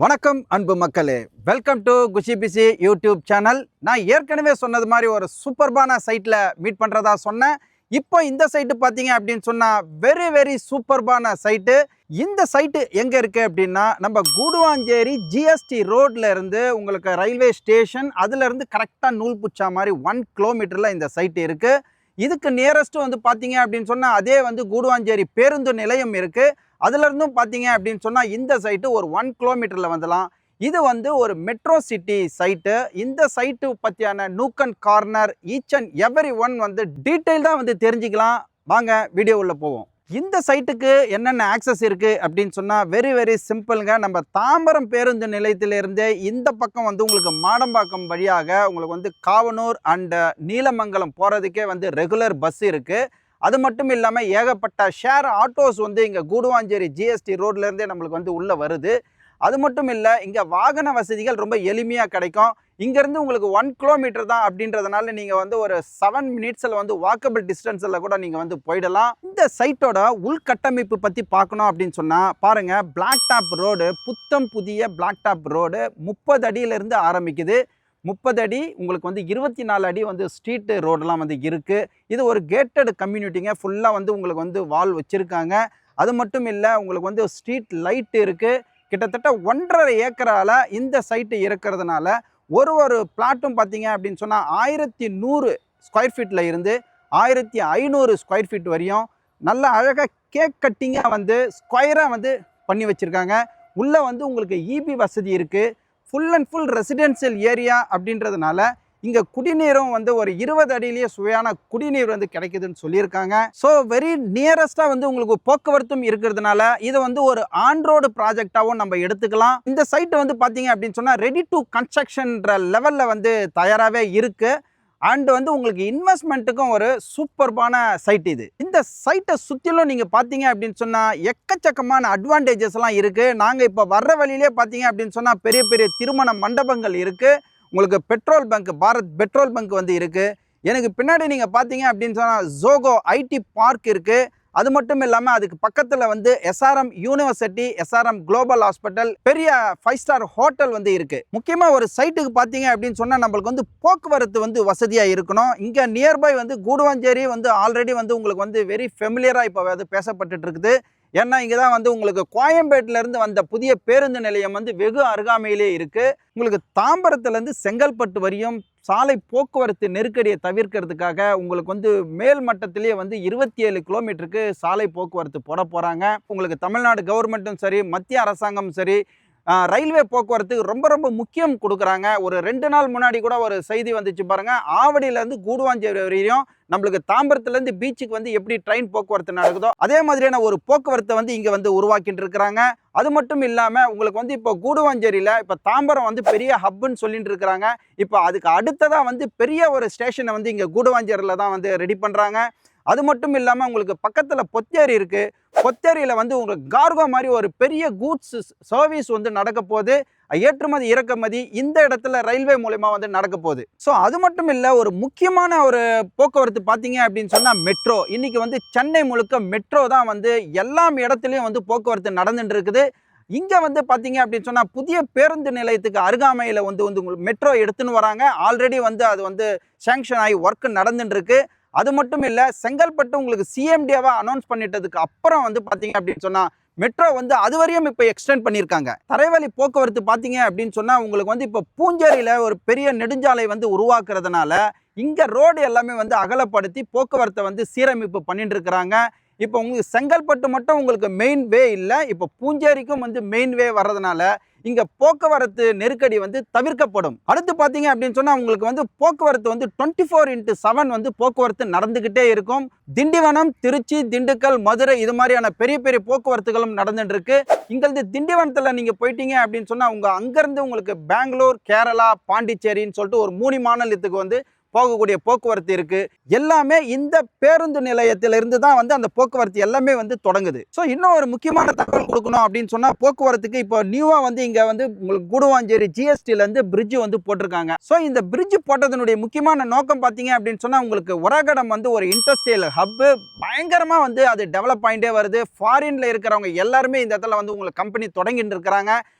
வணக்கம் அன்பு மக்களே, welcome to Khushi PC YouTube channel. நான் ஏற்கனவே சொன்னது மாதிரி ஒரு சூப்பர்பான சைட்டில் மீட் பண்ணுறதா சொன்னேன். இப்போ இந்த சைட்டு பார்த்தீங்க அப்படின்னு சொன்னால் வெரி சூப்பர்பான சைட்டு. இந்த சைட்டு எங்கே இருக்குது அப்படின்னா, நம்ம கூடுவாஞ்சேரி ஜிஎஸ்டி ரோட்ல இருந்து உங்களுக்கு ரயில்வே ஸ்டேஷன் அதுலேருந்து கரெக்டாக நூல் புச்சா மாதிரி 1 கிலோமீட்டரில் இந்த சைட்டு இருக்குது. இதுக்கு நியரஸ்ட்டு வந்து பார்த்தீங்க அப்படின்னு சொன்னால் அதே வந்து கூடுவாஞ்சேரி பேருந்து நிலையம் இருக்குது. அதுலேருந்தும் பார்த்தீங்க அப்படின்னு சொன்னால் இந்த சைட்டு ஒரு 1 கிலோமீட்டரில் வந்துடலாம். இது வந்து ஒரு மெட்ரோ சிட்டி சைட்டு. இந்த சைட்டு பற்றியான nook and corner each and every one வந்து டீட்டெயில்டாக வந்து தெரிஞ்சுக்கலாம். வாங்க வீடியோ உள்ள போவோம். இந்த சைட்டுக்கு என்னென்ன ஆக்சஸ் இருக்குது அப்படின்னு சொன்னால் வெரி சிம்பிளுங்க. நம்ம தாம்பரம் பேருந்து நிலையத்திலிருந்தே இந்த பக்கம் வந்து உங்களுக்கு மாடம்பாக்கம் வழியாக உங்களுக்கு வந்து காவனூர் அண்ட் நீலமங்கலம் போகிறதுக்கே வந்து ரெகுலர் பஸ் இருக்குது. அது மட்டும் இல்லாமல் ஏகப்பட்ட ஷேர் ஆட்டோஸ் வந்து இங்கே கூடுவாஞ்சேரி ஜிஎஸ்டி ரோட்லேருந்தே நம்மளுக்கு வந்து உள்ளே வருது. அது மட்டும் இல்லை, இங்கே வாகன வசதிகள் ரொம்ப எளிமையாக கிடைக்கும். இங்கேருந்து உங்களுக்கு 1 கிலோமீட்டர் தான் அப்படின்றதுனால நீங்கள் வந்து ஒரு 7 மினிட்ஸில் வந்து வாக்கபிள் டிஸ்டன்ஸில் கூட நீங்கள் வந்து போயிடலாம். இந்த சைட்டோட உள்கட்டமைப்பு பற்றி பார்க்கணும் அப்படின்னு சொன்னால் பாருங்கள், பிளாக் டாப் ரோடு, புத்தம் புதிய பிளாக் டாப் ரோடு 30 அடியிலேருந்து ஆரம்பிக்குது. 30 அடி உங்களுக்கு வந்து 24 அடி வந்து ஸ்ட்ரீட்டு ரோடெலாம் வந்து இருக்குது. இது ஒரு கேட்டட் கம்யூனிட்டிங்க. ஃபுல்லாக வந்து உங்களுக்கு வந்து வால் வச்சுருக்காங்க. அது மட்டும் இல்லை, உங்களுக்கு வந்து ஸ்ட்ரீட் லைட் இருக்குது. கிட்டத்தட்ட 1.5 ஏக்கரால் இந்த சைட்டு இருக்கிறதுனால ஒரு பிளாட்டும் பார்த்தீங்க அப்படின்னு சொன்னால் 1100 ஸ்கொயர் ஃபீட்டில் இருந்து 1500 ஸ்கொயர் ஃபீட் வரையும் நல்ல அழகாக கேக் கட்டிங்காக வந்து ஸ்கொயராக வந்து பண்ணி வச்சுருக்காங்க. உள்ளே வந்து உங்களுக்கு இபி வசதி இருக்குது. Full and full residential area அப்படின்றதுனால இங்கே குடிநீரும் வந்து ஒரு 20 அடியிலேயே சுவையான குடிநீர் வந்து கிடைக்குதுன்னு சொல்லியிருக்காங்க. ஸோ வெரி நியரஸ்ட்டாக வந்து உங்களுக்கு போக்குவரத்தும் இருக்கிறதுனால இதை வந்து ஒரு ஆன் ரோடு ப்ராஜெக்டாகவும் நம்ம எடுத்துக்கலாம். இந்த சைட்டு வந்து பார்த்தீங்க அப்படின்னு சொன்னால் ரெடி டு கன்ஸ்ட்ரக்ஷன்ற லெவலில் வந்து தயாராகவே இருக்குது. அண்ட் வந்து உங்களுக்கு இன்வெஸ்ட்மெண்ட்டுக்கும் ஒரு சூப்பர்பான சைட் இது. இந்த சைட்டை சுற்றிலும் நீங்கள் பார்த்தீங்க அப்படின்னு சொன்னால் எக்கச்சக்கமான அட்வான்டேஜஸ்லாம் இருக்குது. நாங்கள் இப்போ வர்ற வழியிலே பார்த்தீங்க அப்படின்னு சொன்னால் பெரிய திருமண மண்டபங்கள் இருக்குது. உங்களுக்கு petrol bunk, Bharat petrol bunk வந்து இருக்குது. எனக்கு பின்னாடி நீங்கள் பார்த்தீங்க அப்படின்னு சொன்னால் ஜோகோ ஐடி பார்க் இருக்குது. அது மட்டும் இல்லாமல் அதுக்கு பக்கத்தில் வந்து SRM university, SRM global hospital, பெரிய 5 ஸ்டார் ஹோட்டல் வந்து இருக்குது. முக்கியமாக ஒரு சைட்டுக்கு பார்த்தீங்க அப்படின்னு சொன்னால் நம்மளுக்கு வந்து போக்குவரத்து வந்து வசதியாக இருக்கணும். இங்கே நியர்பை வந்து கூடுவாஞ்சேரி வந்து ஆல்ரெடி வந்து உங்களுக்கு வந்து வெரி ஃபெமிலியராக இப்போ வந்து பேசப்பட்டு இருக்குது. ஏன்னா இங்கே தான் வந்து உங்களுக்கு கோயம்பேட்டிலேருந்து வந்த புதிய பேருந்து நிலையம் வந்து வெகு அருகாமையிலே இருக்குது. உங்களுக்கு தாம்பரத்துலேருந்து செங்கல்பட்டு வரையும் சாலை போக்குவரத்து நெருக்கடியை தவிர்க்கிறதுக்காக உங்களுக்கு வந்து மேல் மட்டத்திலேயே வந்து 27 கிலோமீட்டருக்கு சாலை போக்குவரத்து போட போகிறாங்க. உங்களுக்கு தமிழ்நாடு கவர்மெண்ட்டும் சரி, மத்திய அரசாங்கம் சரி, ரயில்வே போக்குவரத்து ரொம்ப முக்கியம் கொடுக்குறாங்க. ஒரு 2 நாள் முன்னாடி கூட ஒரு செய்தி வந்துச்சு பாருங்கள். ஆவடியிலேருந்து கூடுவாஞ்சேரி வரையும் நம்மளுக்கு தாம்பரத்துலேருந்து பீச்சுக்கு வந்து எப்படி ட்ரெயின் போக்குவரத்து நடக்குதோ அதே மாதிரியான ஒரு போக்குவரத்தை வந்து இங்கே வந்து உருவாக்கிட்டு இருக்கிறாங்க. அது மட்டும் இல்லாமல் உங்களுக்கு வந்து இப்போ கூடுவாஞ்சேரியில் இப்போ தாம்பரம் வந்து பெரிய ஹப்புன்னு சொல்லிட்டு இருக்கிறாங்க. இப்போ அதுக்கு அடுத்ததாக வந்து பெரிய ஒரு ஸ்டேஷனை வந்து இங்கே கூடுவாஞ்சேரியில் தான் வந்து ரெடி பண்ணுறாங்க. அது மட்டும் இல்லாமல் உங்களுக்கு பக்கத்தில் பொத்தேரி இருக்குது. பொத்தேரியில் வந்து உங்களுக்கு கார்கோ மாதிரி ஒரு பெரிய கூட்ஸ் சர்வீஸ் வந்து நடக்க போகுது. ஏற்றுமதி இறக்குமதி இந்த இடத்துல ரயில்வே மூலமா வந்து நடக்க போகுது. ஸோ அது மட்டும் இல்லை, ஒரு முக்கியமான ஒரு போக்குவரத்து பார்த்தீங்க அப்படின்னு சொன்னால் மெட்ரோ. இன்னைக்கு வந்து சென்னை முழுக்க மெட்ரோ தான் வந்து எல்லா இடத்துலையும் வந்து போக்குவரத்து நடந்துட்டு இருக்குது. இங்கே வந்து பார்த்தீங்க அப்படின்னு சொன்னால் புதிய பேருந்து நிலையத்துக்கு அருகாமையில் வந்து உங்களுக்கு மெட்ரோ எடுத்துன்னு வராங்க. ஆல்ரெடி வந்து அது வந்து சேங்ஷன் ஆகி ஒர்க் நடந்துட்டு இருக்கு. அது மட்டும் இல்லை, செங்கல்பட்டு உங்களுக்கு சிஎம்டியாவா அனௌன்ஸ் பண்ணிட்டதுக்கு அப்புறம் வந்து பார்த்தீங்க அப்படின்னு சொன்னால் மெட்ரோ வந்து அது வரையும் இப்போ எக்ஸ்டெண்ட் பண்ணியிருக்காங்க. தரைவழி போக்குவரத்து பார்த்தீங்க அப்படின்னு சொன்னால் உங்களுக்கு வந்து இப்போ பூஞ்சேரியில் ஒரு பெரிய நெடுஞ்சாலை வந்து உருவாக்குறதுனால இங்கே ரோடு எல்லாமே வந்து அகலப்படுத்தி போக்குவரத்தை வந்து சீரமைப்பு பண்ணிட்டு இருக்கிறாங்க. இப்போ உங்களுக்கு செங்கல்பட்டு மட்டும் உங்களுக்கு மெயின் வே இல்லை, இப்போ பூஞ்சேரிக்கும் வந்து மெயின் வே வர்றதுனால இங்கே போக்குவரத்து நெருக்கடி வந்து தவிர்க்கப்படும். அடுத்து பார்த்தீங்க அப்படின்னு சொன்னால் உங்களுக்கு வந்து போக்குவரத்து வந்து 24/7 வந்து போக்குவரத்து நடந்துக்கிட்டே இருக்கும். திண்டிவனம், திருச்சி, திண்டுக்கல், மதுரை இது மாதிரியான பெரிய போக்குவரத்துகளும் நடந்துட்டு இருக்கு. இங்கிருந்து திண்டிவனத்தில் நீங்கள் போயிட்டீங்க அப்படின்னு சொன்னால் உங்கள் அங்கேருந்து உங்களுக்கு பெங்களூர், கேரளா, பாண்டிச்சேரின்னு சொல்லிட்டு ஒரு 3 மாநிலத்துக்கு வந்து போகக்கூடிய போக்குவரத்து இருக்குது. எல்லாமே இந்த பேருந்து நிலையத்திலிருந்து தான் வந்து அந்த போக்குவரத்து எல்லாமே வந்து தொடங்குது. ஸோ இன்னும் ஒரு முக்கியமான தகவல் கொடுக்கணும் அப்படின்னு சொன்னால் போக்குவரத்துக்கு இப்போ நியூவாக வந்து இங்கே வந்து உங்களுக்கு கூடுவாஞ்சேரி ஜிஎஸ்டிலேருந்து பிரிட்ஜ் வந்து போட்டிருக்காங்க. ஸோ இந்த பிரிட்ஜ் போட்டதனுடைய முக்கியமான நோக்கம் பார்த்தீங்க அப்படின்னு சொன்னால் உங்களுக்கு உரகடம் வந்து ஒரு இண்டஸ்ட்ரியல் ஹப்பு பயங்கரமாக வந்து அது டெவலப் ஆகிட்டே வருது. ஃபாரின்ல இருக்கிறவங்க எல்லாருமே இந்த இடத்துல வந்து உங்களுக்கு கம்பெனி தொடங்கிட்டு இருக்கிறாங்க.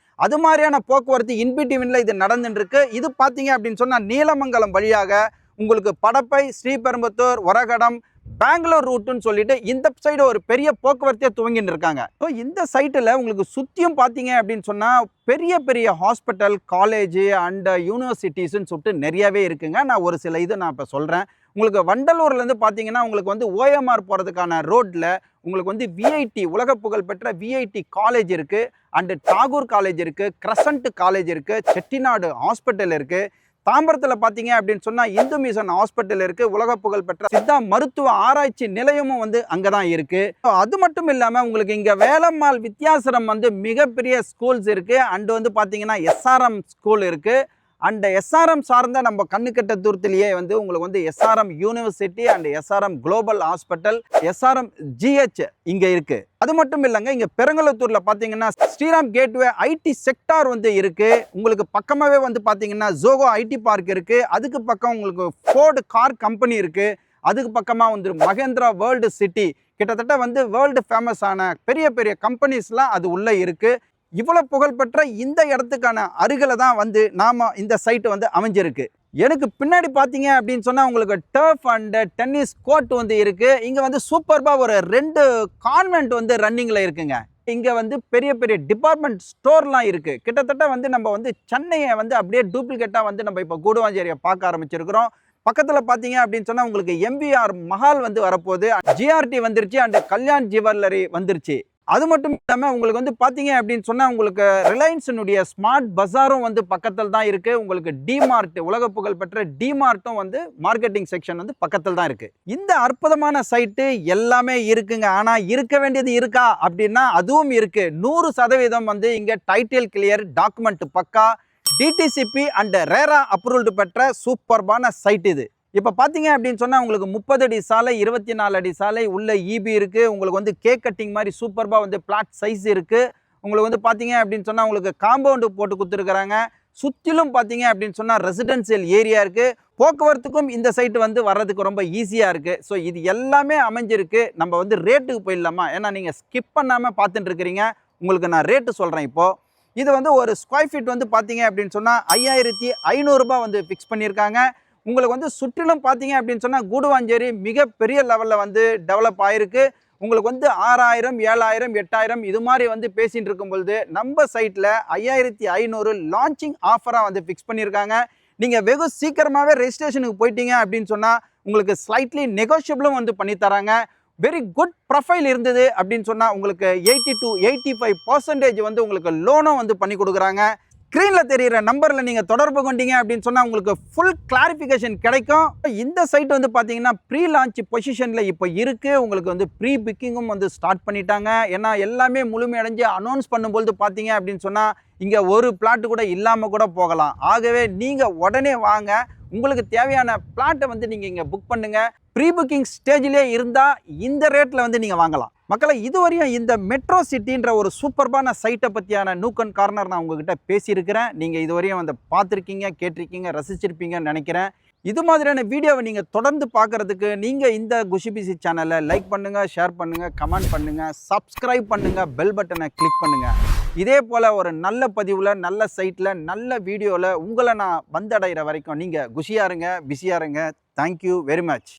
அது மாதிரியான போக்குவரத்து இன்பிட்வீனில் இது நடந்துட்டு இருக்கு. இது பார்த்தீங்க அப்படின்னு சொன்னால் நீலமங்கலம் வழியாக உங்களுக்கு படப்பை, ஸ்ரீபெரும்புத்தூர், ஒரகடம், பெங்களூர் ரூட்டுன்னு சொல்லிட்டு இந்த சைடு ஒரு பெரிய போக்குவரத்தையே துவங்கின்னு இருக்காங்க. ஸோ இந்த சைட்டில் உங்களுக்கு சுற்றியும் பார்த்தீங்க அப்படின்னு சொன்னால் பெரிய பெரிய ஹாஸ்பிட்டல், காலேஜ் அண்ட் யூனிவர்சிட்டிஸ்ன்னு சொல்லிட்டு நிறையவே இருக்குங்க. நான் ஒரு சில இது நான் இப்போ சொல்கிறேன். உங்களுக்கு வண்டலூர்லேருந்து பார்த்தீங்கன்னா உங்களுக்கு வந்து ஓஎம்ஆர் போகிறதுக்கான ரோட்டில் உங்களுக்கு வந்து விஐடி, உலக புகழ் பெற்ற விஐடி காலேஜ் இருக்குது, அண்டு டாகூர் காலேஜ் இருக்குது, கிரசன்ட் காலேஜ் இருக்குது, செட்டிநாடு ஹாஸ்பிட்டல் இருக்குது. தாம்பரத்தில் பார்த்தீங்க அப்படின்னு சொன்னால் இந்து மிஷன் ஹாஸ்பிட்டல் இருக்குது, உலக புகழ் பெற்ற சித்தா மருத்துவ ஆராய்ச்சி நிலையமும் வந்து அங்கே தான் இருக்குது. அது மட்டும் இல்லாமல் உங்களுக்கு இங்கே வேலம்மாள் வித்யாசரம் வந்து மிகப்பெரிய ஸ்கூல்ஸ் இருக்குது. அண்டு வந்து பார்த்தீங்கன்னா எஸ்ஆர்எம் ஸ்கூல் இருக்குது. அண்ட் எஸ்ஆர்எம் சார்ந்த நம்ம கண்ணுக்கட்ட தூரத்திலேயே வந்து உங்களுக்கு வந்து SRM university and SRM global hospital, SRM GH இங்கே இருக்குது. அது மட்டும் இல்லைங்க, இங்கே பெருங்கலத்தூரில் பார்த்தீங்கன்னா ஸ்ரீராம் கேட்வே ஐடி செக்டார் வந்து இருக்குது. உங்களுக்கு பக்கமாகவே வந்து பார்த்தீங்கன்னா ஜோகோ ஐடி பார்க் இருக்குது. அதுக்கு பக்கம் உங்களுக்கு ஃபோர்டு கார் கம்பெனி இருக்குது. அதுக்கு பக்கமாக வந்து மகேந்திரா வேர்ல்டு சிட்டி, கிட்டத்தட்ட வந்து வேர்ல்டு ஃபேமஸான பெரிய பெரிய கம்பெனிஸ்லாம் அது உள்ளே இருக்குது. இவ்வளோ புகழ்பெற்ற இந்த இடத்துக்கான அருகில் தான் வந்து நாம் இந்த சைட்டு வந்து அமைஞ்சிருக்கு. எனக்கு பின்னாடி பார்த்தீங்க அப்படின்னு சொன்னால் உங்களுக்கு டர்ஃப் அண்ட் டென்னிஸ் கோர்ட் வந்து இருக்குது. இங்கே வந்து சூப்பர்பாக ஒரு 2 கான்வென்ட் வந்து ரன்னிங்கில் இருக்குங்க. இங்கே வந்து பெரிய பெரிய டிபார்ட்மெண்ட் ஸ்டோர்லாம் இருக்குது. கிட்டத்தட்ட வந்து நம்ம வந்து சென்னையை வந்து அப்படியே டூப்ளிகேட்டாக வந்து நம்ம இப்போ கூடுவாஞ்சேரியை பார்க்க ஆரம்பிச்சிருக்கிறோம். பக்கத்தில் பார்த்தீங்க அப்படின்னு சொன்னால் உங்களுக்கு எம்பிஆர் மஹால் வந்து வரப்போகுது, ஜிஆர்டி வந்துருச்சு, அண்ட் கல்யாண் ஜுவல்லரி வந்துருச்சு. அது மட்டும் இல்லாமல் உங்களுக்கு வந்து பார்த்தீங்க அப்படின்னு சொன்னால் உங்களுக்கு ரிலையன்ஸினுடைய ஸ்மார்ட் பஸாரும் வந்து பக்கத்தில் தான் இருக்குது. உங்களுக்கு டிமார்ட், உலக புகழ் பெற்ற டிமார்ட்டும் வந்து மார்க்கெட்டிங் செக்ஷன் வந்து பக்கத்தில் தான் இருக்குது. இந்த அற்புதமான சைட்டு எல்லாமே இருக்குங்க. ஆனால் இருக்க வேண்டியது இருக்கா அப்படின்னா அதுவும் இருக்குது. 100% வந்து இங்கே டைட்டில் கிளியர், டாக்குமெண்ட் பக்கா, டிடிசிபி அண்ட் ரேரா அப்ரூவ்டு பெற்ற சூப்பர்பான சைட் இது. இப்போ பார்த்தீங்க அப்படின்னு சொன்னால் உங்களுக்கு 30 அடி சாலை, 24 அடி சாலை, உள்ள இபி இருக்குது. உங்களுக்கு வந்து கேக் கட்டிங் மாதிரி சூப்பர்பாக வந்து பிளாட் சைஸ் இருக்குது. உங்களுக்கு வந்து பார்த்தீங்க அப்படின்னு சொன்னால் உங்களுக்கு காம்பவுண்டு போட்டு கொடுத்துருக்குறாங்க. சுற்றிலும் பார்த்தீங்க அப்படின்னு சொன்னால் ரெசிடென்சியல் ஏரியா இருக்குது. போக்குவரத்துக்கும் இந்த சைட்டு வந்து வர்றதுக்கு ரொம்ப ஈஸியாக இருக்குது. ஸோ இது எல்லாமே அமைஞ்சிருக்கு. நம்ம வந்து ரேட்டுக்கு போயிடலாமா? ஏன்னா நீங்கள் ஸ்கிப் பண்ணாமல் பார்த்துட்டு இருக்கிறீங்க. உங்களுக்கு நான் ரேட்டு சொல்கிறேன். இப்போது இது வந்து ஒரு ஸ்கொயர் ஃபீட் வந்து பார்த்தீங்க அப்படின்னு சொன்னால் 5500 ரூபாய் வந்து ஃபிக்ஸ் பண்ணியிருக்காங்க. உங்களுக்கு வந்து சுற்றிலும் பார்த்தீங்க அப்படின்னு சொன்னால் கூடுவாஞ்சேரி மிகப்பெரிய லெவலில் வந்து டெவலப் ஆகிருக்கு. உங்களுக்கு வந்து 6000, 7000, 8000 இது மாதிரி வந்து பேசிகிட்டு இருக்கும்பொழுது நம்ம சைட்டில் 5500 லான்ச்சிங் ஆஃபராக வந்து ஃபிக்ஸ் பண்ணியிருக்காங்க. நீங்கள் வெகு சீக்கிரமாகவே ரெஜிஸ்ட்ரேஷனுக்கு போயிட்டீங்க அப்படின்னு சொன்னால் உங்களுக்கு ஸ்லைட்லி நெகோஷியபிளும் வந்து பண்ணித்தராங்க. வெரி குட் ப்ரொஃபைல் இருந்தது அப்படின்னு சொன்னால் உங்களுக்கு 80 to 85% வந்து உங்களுக்கு லோனும் வந்து பண்ணி கொடுக்குறாங்க. ஸ்க்ரீனில் தெரிகிற நம்பரில் நீங்கள் தொடர்பு கொண்டீங்க அப்படின்னு சொன்னால் உங்களுக்கு ஃபுல் கிளாரிஃபிகேஷன் கிடைக்கும். இந்த சைட் வந்து பார்த்தீங்கன்னா ப்ரீ லான்ச் பொசிஷனில் இப்போ இருக்குது. உங்களுக்கு வந்து ப்ரீ புக்கிங்கும் வந்து ஸ்டார்ட் பண்ணிட்டாங்க. ஏன்னா எல்லாமே முழுமையடைஞ்சு அனௌன்ஸ் பண்ணும்பொழுது பார்த்தீங்க அப்படின்னு சொன்னால் இங்கே ஒரு பிளாட்டு கூட இல்லாமல் கூட போகலாம். ஆகவே நீங்கள் உடனே வாங்க, உங்களுக்கு தேவையான பிளாட்டை வந்து நீங்கள் இங்கே புக் பண்ணுங்கள். ப்ரீ புக்கிங் ஸ்டேஜிலே இருந்தால் இந்த ரேட்டில் வந்து நீங்கள் வாங்கலாம். மக்களை, இதுவரையும் இந்த மெட்ரோ சிட்டின்ற ஒரு சூப்பர்பான சைட்டை பற்றியான நூக் அண்ட் கார்னர் நான் உங்ககிட்ட பேசியிருக்கிறேன். நீங்கள் இதுவரையும் வந்து பார்த்துருக்கீங்க, கேட்டிருக்கீங்க, ரசிச்சிருப்பீங்கன்னு நினைக்கிறேன். இது மாதிரியான வீடியோவை நீங்கள் தொடர்ந்து பார்க்குறதுக்கு நீங்கள் இந்த குஷிபிசி சேனலை லைக் பண்ணுங்கள், ஷேர் பண்ணுங்கள், கமெண்ட் பண்ணுங்கள், சப்ஸ்கிரைப் பண்ணுங்கள், பெல் பட்டனை கிளிக் பண்ணுங்கள். இதே போல் ஒரு நல்ல பதிவில், நல்ல சைட்டில், நல்ல வீடியோவில் உங்களை நான் வந்தடைகிற வரைக்கும் நீங்கள் குஷியாக இருங்க, பிஸியாக இருங்க. Thank you very much.